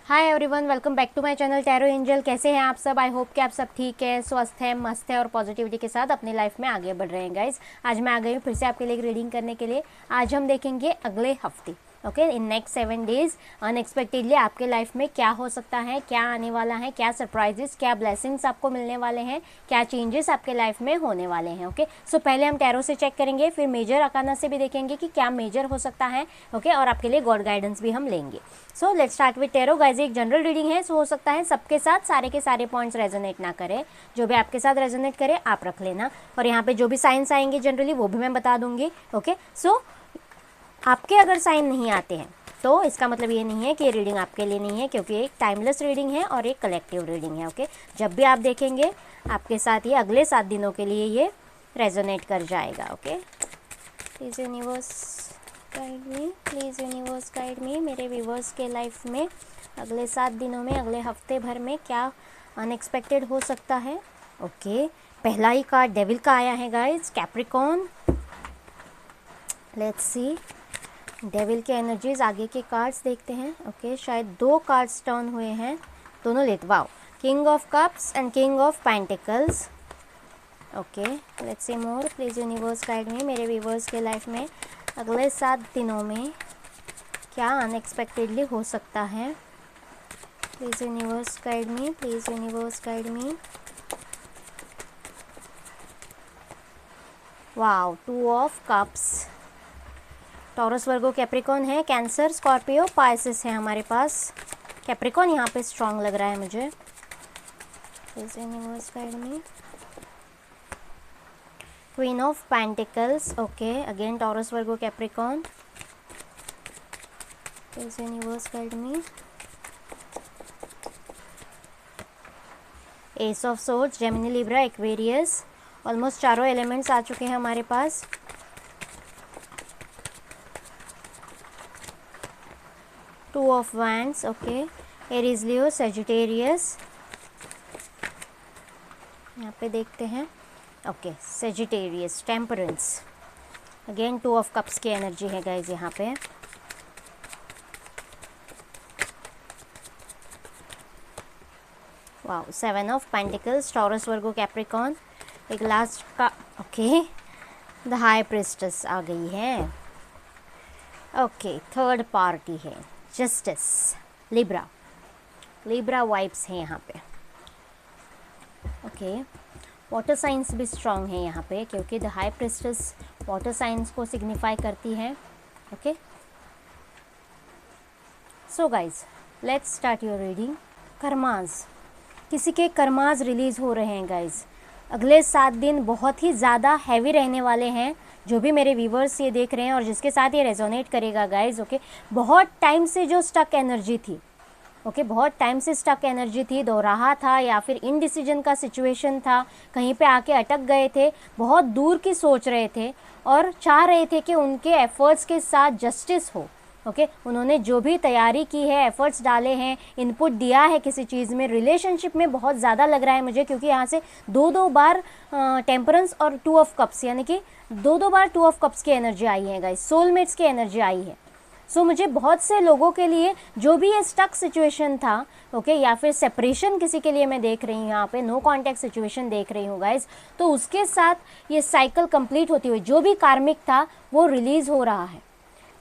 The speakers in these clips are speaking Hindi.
Hi everyone, welcome back to my channel tarot angel. कैसे हैं आप सब? आई होप कि आप सब ठीक है, स्वस्थ है, मस्त है और पॉजिटिविटी के साथ अपनी लाइफ में आगे बढ़ रहे हैं गाइज। आज मैं आ गई हूँ फिर से आपके लिए एक रीडिंग करने के लिए। आज हम देखेंगे अगले हफ्ते, okay, in next 7 days unexpectedly आपके लाइफ में क्या हो सकता है, क्या आने वाला है, क्या सरप्राइजेस, क्या ब्लेसिंग्स आपको मिलने वाले हैं, क्या चेंजेस आपके लाइफ में होने वाले हैं। ओके, सो पहले हम टैरो से चेक करेंगे, फिर मेजर अकाना से भी देखेंगे कि क्या मेजर हो सकता है। ओके, और आपके लिए गॉड गाइडेंस भी हम लेंगे। So let's start with tarot guys. एक जनरल रीडिंग है, सो हो सकता है सबके साथ सारे के सारे पॉइंट्स रेजोनेट ना करें। जो भी आपके साथ रेजोनेट करे आप रख लेना, और यहाँ पे जो भी साइंस आएंगे जनरली वो भी मैं बता दूंगी। ओके, सो आपके अगर साइन नहीं आते हैं तो इसका मतलब ये नहीं है कि ये रीडिंग आपके लिए नहीं है, क्योंकि एक टाइमलेस रीडिंग है और एक कलेक्टिव रीडिंग है। ओके, जब भी आप देखेंगे आपके साथ ये अगले 7 दिनों के लिए ये रेजोनेट कर जाएगा। Okay, please universe guide me, please universe guide me. मेरे व्यूवर्स के लाइफ में अगले 7 दिनों में, अगले हफ्ते भर में क्या अनएक्सपेक्टेड हो सकता है। ओके, पहला ही कार्ड डेविल का आया है guys, Capricorn. Let's see devil के एनर्जीज, आगे के कार्ड्स देखते हैं। ओके, शायद 2 कार्ड्स टर्न हुए हैं, दोनों late. Wow, king of cups and king of pentacles. Okay, let's see more, please universe guide me. मेरे व्यूवर्स के लाइफ में अगले 7 दिनों में क्या अनएक्सपेक्टेडली हो सकता है। Please universe guide me, please universe guide me. Wow, 2 of cups. Taurus, Virgo, Capricorn है, कैंसर, स्कॉर्पियो, पाइसेस है हमारे पास। कैप्रिकॉर्न यहाँ पे स्ट्रॉन्ग लग रहा है मुझे। Please universe guide me. Queen of pentacles. Okay, again Taurus, Virgo, Capricorn. Please universe guide me. Ace of swords, Gemini, Libra, Aquarius. Almost चारों एलिमेंट्स आ चुके हैं हमारे पास। Two of wands. Okay, Aries, Leo, Sagittarius. यहाँ पे देखते हैं। Okay, Sagittarius, temperance. Again 2 of cups की एनर्जी है गाइज यहाँ पे। Wow, 7 of pentacles, Taurus, Virgo, Capricorn. एक लास्ट का, ओके, द हाई प्रिस्टेस आ गई है। ओके, थर्ड पार्टी है, जस्टिस, लिब्रा। लिब्रा वाइब्स हैं यहाँ पे। ओके, वाटर साइंस भी स्ट्रॉन्ग है यहाँ पे, क्योंकि the high priestess water signs को सिग्निफाई करती है। Okay, so guys let's start your reading. कर्माज, किसी के कर्माज रिलीज हो रहे हैं गाइज। अगले 7 दिन बहुत ही ज़्यादा हैवी रहने वाले हैं। जो भी मेरे व्यूवर्स ये देख रहे हैं और जिसके साथ ये रेजोनेट करेगा गाइज। ओके, बहुत टाइम से जो स्टक एनर्जी थी, ओके, बहुत टाइम से स्टक एनर्जी थी, दोहराहा था या फिर इनडिसीजन का सिचुएशन था, कहीं पे आके अटक गए थे, बहुत दूर की सोच रहे थे और चाह रहे थे कि उनके एफर्ट्स के साथ जस्टिस हो। ओके, उन्होंने जो भी तैयारी की है, एफर्ट्स डाले हैं, इनपुट दिया है किसी चीज़ में, रिलेशनशिप में बहुत ज़्यादा लग रहा है मुझे, क्योंकि यहाँ से 2 बार टेम्परेंस और 2 ऑफ कप्स, यानी कि 2 बार 2 ऑफ कप्स की एनर्जी आई है गाइस, सोलमेट्स की एनर्जी आई है। सो मुझे बहुत से लोगों के लिए जो भी ये स्टक सिचुएशन था, ओके, या फिर सेपरेशन किसी के लिए मैं देख रही हूँ, यहाँ पे नो कॉन्टैक्ट सिचुएशन देख रही हूँ गाइज, तो उसके साथ ये साइकिल कंप्लीट होती हुई जो भी कार्मिक था वो रिलीज़ हो रहा है।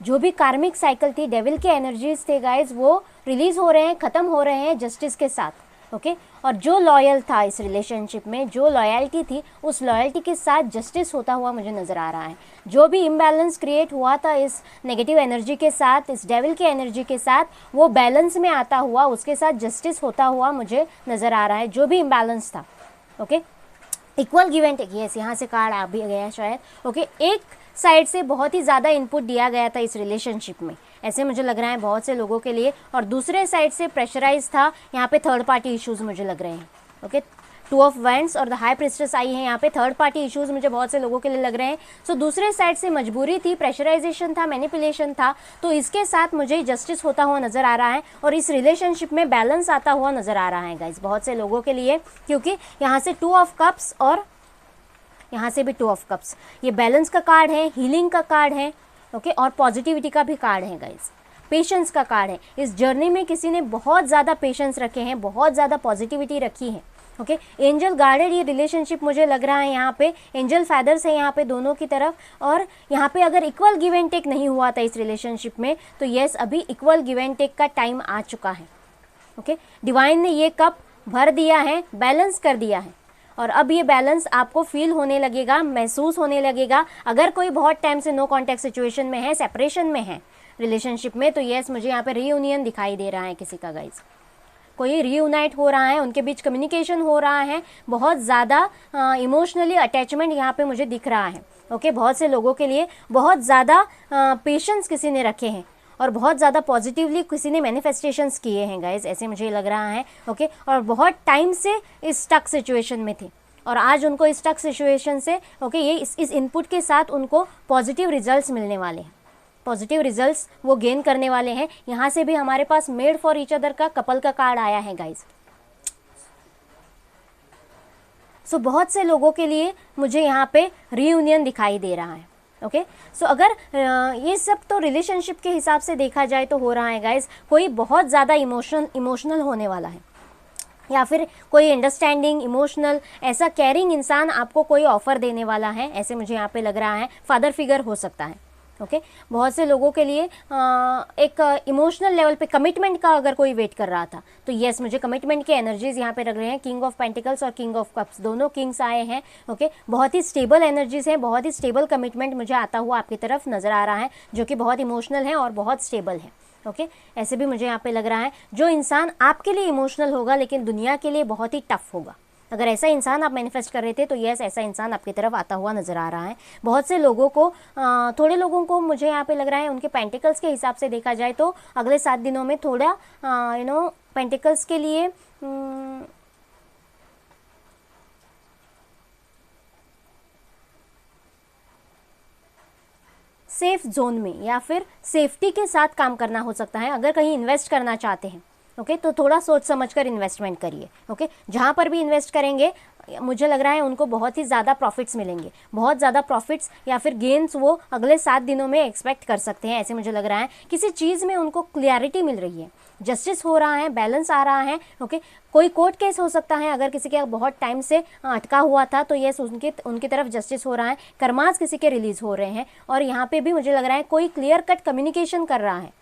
जो भी कार्मिक साइकिल थी, डेविल के एनर्जीज थे गाइज, वो रिलीज़ हो रहे हैं, ख़त्म हो रहे हैं जस्टिस के साथ। ओके, और जो लॉयल था इस रिलेशनशिप में, जो लॉयल्टी थी, उस लॉयल्टी के साथ जस्टिस होता हुआ मुझे नज़र आ रहा है। जो भी इम्बैलेंस क्रिएट हुआ था इस नेगेटिव एनर्जी के साथ, इस डेविल के एनर्जी के साथ, वो बैलेंस में आता हुआ, उसके साथ जस्टिस होता हुआ मुझे नज़र आ रहा है। जो भी इम्बैलेंस था, okay, equal give and take, yes, यहाँ से कार्ड आ भी गया शायद। ओके, एक साइड से बहुत ही ज़्यादा इनपुट दिया गया था इस रिलेशनशिप में, ऐसे मुझे लग रहा है बहुत से लोगों के लिए, और दूसरे साइड से प्रेशराइज था। यहाँ पे थर्ड पार्टी इश्यूज मुझे लग रहे हैं। ओके, 2 ऑफ वैंड्स और द हाई प्रिस्टेस आई है यहाँ पे, थर्ड पार्टी इश्यूज मुझे बहुत से लोगों के लिए लग रहे हैं। सो दूसरे साइड से मजबूरी थी, प्रेशराइजेशन था, मैनिपुलेशन था, तो इसके साथ मुझे जस्टिस होता हुआ नज़र आ रहा है और इस रिलेशनशिप में बैलेंस आता हुआ नज़र आ रहा है गाइज बहुत से लोगों के लिए, क्योंकि यहाँ से 2 ऑफ कप्स और यहाँ से भी 2 ऑफ कप्स, ये बैलेंस का कार्ड है, हीलिंग का कार्ड है, ओके, और पॉजिटिविटी का भी कार्ड है गाइज। पेशेंस का कार्ड है। इस जर्नी में किसी ने बहुत ज़्यादा पेशेंस रखे हैं, बहुत ज़्यादा पॉजिटिविटी रखी है। ओके, एंजल गार्डेड ये रिलेशनशिप मुझे लग रहा है, यहाँ पे एंजल फैदर्स है यहाँ पे दोनों की तरफ, और यहाँ पे अगर इक्वल गिव एंड टेक नहीं हुआ था इस रिलेशनशिप में, तो यस अभी इक्वल गिव एंड टेक का टाइम आ चुका है। ओके, डिवाइन ने ये कप भर दिया है, बैलेंस कर दिया है, और अब ये बैलेंस आपको फील होने लगेगा, महसूस होने लगेगा। अगर कोई बहुत टाइम से नो कॉन्टैक्ट सिचुएशन में है, सेपरेशन में है रिलेशनशिप में, तो यस मुझे यहाँ पे रीयूनियन दिखाई दे रहा है किसी का गाइज। कोई रीयूनाइट हो रहा है, उनके बीच कम्युनिकेशन हो रहा है, बहुत ज़्यादा इमोशनली अटैचमेंट यहाँ पे मुझे दिख रहा है। ओके, बहुत से लोगों के लिए बहुत ज़्यादा पेशेंस किसी ने रखे हैं और बहुत ज़्यादा पॉजिटिवली किसी ने मैनिफेस्टेशंस किए हैं गाइज, ऐसे मुझे लग रहा है। ओके, और बहुत टाइम से इस स्टक सिचुएशन में थे और आज उनको इस स्टक सिचुएशन से ये इस इनपुट के साथ उनको पॉजिटिव रिजल्ट्स मिलने वाले हैं, पॉजिटिव रिजल्ट्स वो गेन करने वाले हैं। यहाँ से भी हमारे पास मेड फॉर ईच अदर का कपल का कार्ड आया है गाइज। सो बहुत से लोगों के लिए मुझे यहाँ पे रीयूनियन दिखाई दे रहा है। ओके, सो अगर ये सब तो रिलेशनशिप के हिसाब से देखा जाए तो हो रहा है गाइज। कोई बहुत ज़्यादा इमोशनल होने वाला है, या फिर कोई अंडरस्टैंडिंग इमोशनल ऐसा केयरिंग इंसान आपको कोई ऑफर देने वाला है, ऐसे मुझे यहाँ पे लग रहा है। फादर फिगर हो सकता है। ओके, बहुत से लोगों के लिए एक इमोशनल लेवल पे कमिटमेंट का अगर कोई वेट कर रहा था, तो यस मुझे कमिटमेंट के एनर्जीज यहाँ पे लग रहे हैं। किंग ऑफ पेंटिकल्स और किंग ऑफ कप्स, दोनों किंग्स आए हैं। ओके, बहुत ही स्टेबल एनर्जीज हैं, बहुत ही स्टेबल कमिटमेंट मुझे आता हुआ आपकी तरफ नज़र आ रहा है, जो कि बहुत इमोशनल है और बहुत स्टेबल है। ओके, ऐसे भी मुझे यहाँ पे लग रहा है जो इंसान आपके लिए इमोशनल होगा लेकिन दुनिया के लिए बहुत ही टफ होगा। अगर ऐसा इंसान आप मैनिफेस्ट कर रहे थे तो यस ऐसा इंसान आपकी तरफ आता हुआ नज़र आ रहा है। बहुत से लोगों को थोड़े लोगों को मुझे यहाँ पे लग रहा है उनके पेंटिकल्स के हिसाब से देखा जाए तो अगले 7 दिनों में थोड़ा पेंटिकल्स के लिए सेफ जोन में या फिर सेफ्टी के साथ काम करना हो सकता है। अगर कहीं इन्वेस्ट करना चाहते हैं ओके, तो थोड़ा सोच समझकर इन्वेस्टमेंट करिए। ओके, जहाँ पर भी इन्वेस्ट करेंगे मुझे लग रहा है उनको बहुत ही ज़्यादा प्रॉफिट्स मिलेंगे, बहुत ज़्यादा प्रॉफिट्स या फिर गेन्स वो अगले 7 दिनों में एक्सपेक्ट कर सकते हैं, ऐसे मुझे लग रहा है। किसी चीज़ में उनको क्लियरिटी मिल रही है, जस्टिस हो रहा है, बैलेंस आ रहा है। ओके, कोई कोर्ट केस हो सकता है, अगर किसी के बहुत टाइम से अटका हुआ था तो यस उनकी तरफ जस्टिस हो रहा है। कर्मास किसी के रिलीज़ हो रहे हैं और यहाँ पे भी मुझे लग रहा है कोई क्लियर कट कम्युनिकेशन कर रहा है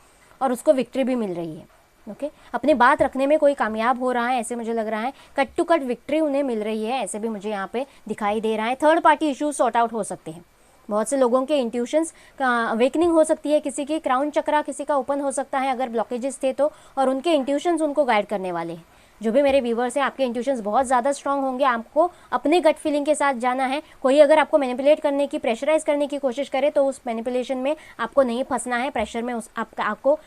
और उसको विक्ट्री भी मिल रही है। ओके, अपनी बात रखने में कोई कामयाब हो रहा है, ऐसे मुझे लग रहा है। कट टू कट विक्ट्री उन्हें मिल रही है, ऐसे भी मुझे यहाँ पे दिखाई दे रहा है। Third party issues sort out हो सकते हैं। बहुत से लोगों के इंट्यूशंस का अवेकनिंग हो सकती है, किसी की क्राउन चक्रा किसी का ओपन हो सकता है अगर ब्लॉकेजेस थे तो, और उनके इंट्यूशंस उनको गाइड करने वाले हैं। जो भी मेरे व्यूवर्स हैं आपके इंट्यूशंस बहुत ज़्यादा स्ट्रांग होंगे, आपको अपने गट फीलिंग के साथ जाना है। कोई अगर आपको मैनिपुलेट करने की, प्रेशराइज करने की कोशिश करे तो उस मैनिपुलेशन में आपको नहीं फंसना है, प्रेशर में आपको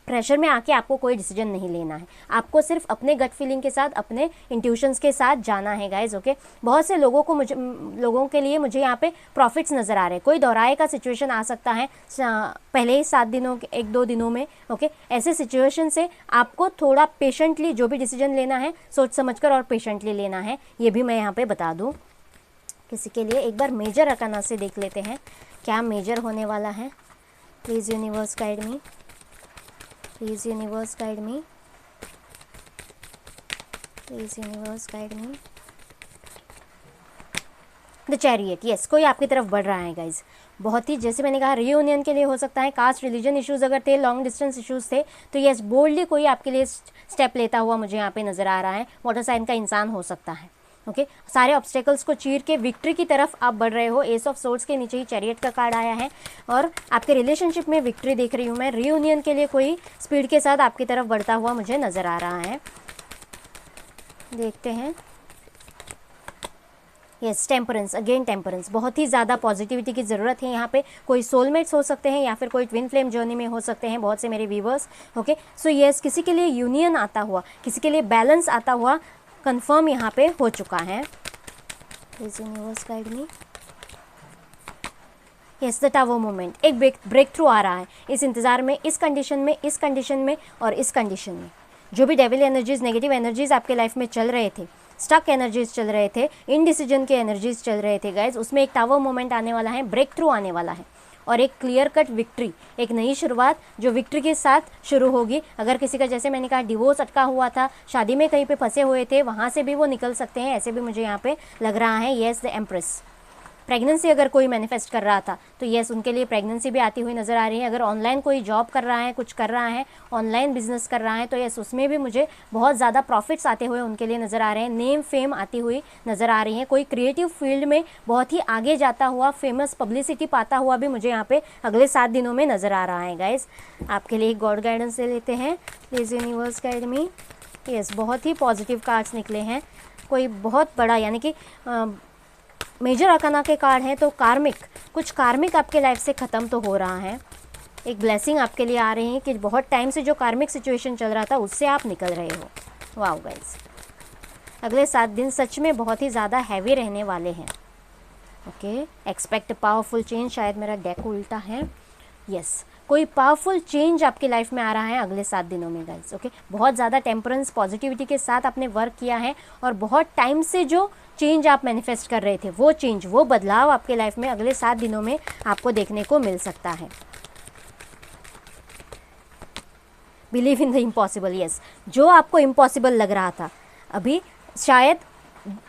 प्रेशर में आके आपको कोई डिसीजन नहीं लेना है। आपको सिर्फ अपने गट फीलिंग के साथ, अपने इंट्यूशंस के साथ जाना है गाइज। ओके, बहुत से लोगों के लिए मुझे यहाँ पे प्रॉफिट्स नज़र आ रहे हैं। कोई दोहराए का सिचुएशन आ सकता है पहले ही 7 दिनों के 1-2 दिनों में। ओके, ऐसे सिचुएशन से आपको थोड़ा पेशेंटली जो भी डिसीजन लेना है सोच समझकर और पेशेंटली लेना है, ये भी मैं यहाँ पर बता दूँ किसी के लिए। एक बार मेजर अकाना से देख लेते हैं क्या मेजर होने वाला है। Please universe guide me, please universe guide me, please universe guide me. The chariot, yes कोई आपकी तरफ बढ़ रहा है गाइज। बहुत ही, जैसे मैंने कहा, रीयूनियन के लिए हो सकता है। कास्ट रिलीजन इश्यूज़ अगर थे, लॉन्ग डिस्टेंस इश्यूज़ थे तो यस बोल्डली कोई आपके लिए स्टेप लेता हुआ मुझे यहाँ पे नज़र आ रहा है। वाटर साइन का इंसान हो सकता है। ओके, सारे ऑब्स्टेकल्स को चीर के विक्ट्री की तरफ आप बढ़ रहे हो। एस ऑफ सोर्ड्स के नीचे ही चैरियट का कार्ड आया है और आपके रिलेशनशिप में विक्ट्री देख रही हूँ मैं। रीयूनियन के लिए कोई स्पीड के साथ आपकी तरफ बढ़ता हुआ मुझे नज़र आ रहा है। देखते हैं। Yes, temperance, again temperance. बहुत ही ज़्यादा पॉजिटिविटी की ज़रूरत है यहाँ पे। कोई सोलमेट्स हो सकते हैं या फिर कोई ट्विन फ्लेम जर्नी में हो सकते हैं बहुत से मेरे व्यूवर्स। ओके, सो यस किसी के लिए यूनियन आता हुआ, किसी के लिए बैलेंस आता हुआ कंफर्म यहाँ पे हो चुका है। Please universe guide me. Yes, the tower moment, एक ब्रेक थ्रू आ रहा है इस इंतज़ार में, इस कंडीशन में, इस कंडीशन में और इस कंडीशन में। जो भी डेविल एनर्जीज, नेगेटिव एनर्जीज आपके लाइफ में चल रहे थे, स्टक एनर्जीज चल रहे थे, इनडिसीजन के एनर्जीज चल रहे थे गाइज, उसमें एक टावर मोमेंट आने वाला है, ब्रेक थ्रू आने वाला है। और एक क्लियर कट विक्ट्री, एक नई शुरुआत जो विक्ट्री के साथ शुरू होगी। अगर किसी का, जैसे मैंने कहा, डिवोर्स अटका हुआ था, शादी में कहीं पे फंसे हुए थे, वहाँ से भी वो निकल सकते हैं, ऐसे भी मुझे यहाँ पे लग रहा है। Yes the empress. प्रेगनेंसी अगर कोई मैनिफेस्ट कर रहा था तो येस, उनके लिए प्रेगनेंसी भी आती हुई नज़र आ रही है। अगर ऑनलाइन कोई जॉब कर रहा है, कुछ कर रहा है, ऑनलाइन बिजनेस कर रहा है, तो येस, उसमें भी मुझे बहुत ज़्यादा प्रॉफिट्स आते हुए उनके लिए नज़र आ रहे हैं। नेम फेम आती हुई नज़र आ रही है। कोई क्रिएटिव फील्ड में बहुत ही आगे जाता हुआ, फेमस पब्लिसिटी पाता हुआ भी मुझे यहाँ पे अगले 7 दिनों में नज़र आ रहा है गाइज। आपके लिए गॉड गाइडेंस ले लेते हैं। Please universe guide me. Yes, बहुत ही पॉजिटिव कार्ड्स निकले हैं। कोई बहुत बड़ा, यानी कि मेजर अकाना के कार्ड हैं, तो कार्मिक, कुछ कार्मिक आपके लाइफ से ख़त्म तो हो रहा है। एक ब्लेसिंग आपके लिए आ रही है कि बहुत टाइम से जो कार्मिक सिचुएशन चल रहा था उससे आप निकल रहे हो। वाओ गाइस, अगले 7 दिन सच में बहुत ही ज़्यादा हैवी रहने वाले हैं। Okay, expect powerful change. शायद मेरा डेक उल्टा है। यस, कोई पावरफुल चेंज आपकी लाइफ में आ रहा है अगले 7 दिनों में गाइस। ओके, बहुत ज़्यादा टेम्परेंस, पॉजिटिविटी के साथ आपने वर्क किया है और बहुत टाइम से जो चेंज आप मैनिफेस्ट कर रहे थे, वो चेंज, वो बदलाव आपके लाइफ में अगले 7 दिनों में आपको देखने को मिल सकता है। Believe in the impossible. Yes, जो आपको इम्पॉसिबल लग रहा था, अभी शायद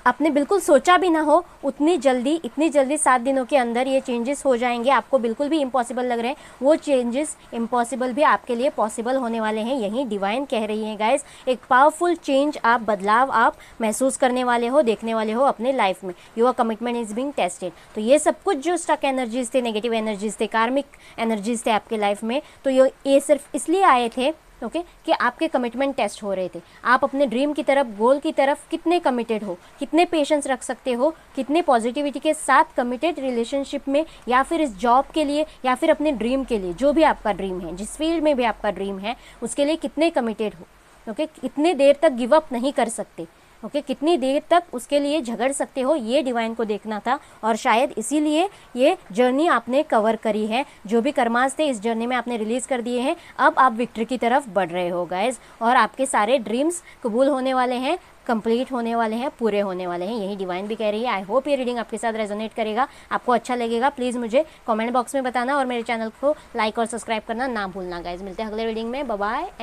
आपने बिल्कुल सोचा भी ना हो, इतनी जल्दी 7 दिनों के अंदर ये चेंजेस हो जाएंगे। आपको बिल्कुल भी इम्पॉसिबल लग रहे हैं, वो चेंजेस इम्पॉसिबल भी आपके लिए पॉसिबल होने वाले हैं। यही डिवाइन कह रही है गाइस। एक पावरफुल चेंज, आप बदलाव आप महसूस करने वाले हो, देखने वाले हो अपने लाइफ में। Your commitment is being tested. तो ये सब कुछ जो स्टक एनर्जीज थे, नेगेटिव एनर्जीज थे, कार्मिक एनर्जीज थे आपके लाइफ में, तो ये सिर्फ इसलिए आए थे ओके कि आपके कमिटमेंट टेस्ट हो रहे थे। आप अपने ड्रीम की तरफ, गोल की तरफ कितने कमिटेड हो, कितने पेशेंस रख सकते हो, कितने पॉजिटिविटी के साथ कमिटेड रिलेशनशिप में, या फिर इस जॉब के लिए, या फिर अपने ड्रीम के लिए, जो भी आपका ड्रीम है, जिस फील्ड में भी आपका ड्रीम है, उसके लिए कितने कमिटेड हो। ओके, कितने देर तक गिव अप नहीं कर सकते। ओके, कितनी देर तक उसके लिए झगड़ सकते हो, ये डिवाइन को देखना था। और शायद इसीलिए ये जर्नी आपने कवर करी है। जो भी कर्मास थे इस जर्नी में आपने रिलीज़ कर दिए हैं। अब आप विक्ट्री की तरफ बढ़ रहे हो गाइज, और आपके सारे ड्रीम्स कबूल होने वाले हैं, कंप्लीट होने वाले हैं, पूरे होने वाले हैं। यही डिवाइन भी कह रही है। आई होप ये रीडिंग आपके साथ रेजोनेट करेगा, आपको अच्छा लगेगा। प्लीज़ मुझे कमेंट बॉक्स में बताना और मेरे चैनल को लाइक और सब्सक्राइब करना ना भूलना गाइज। मिलते हैं अगले रीडिंग में। Bye bye and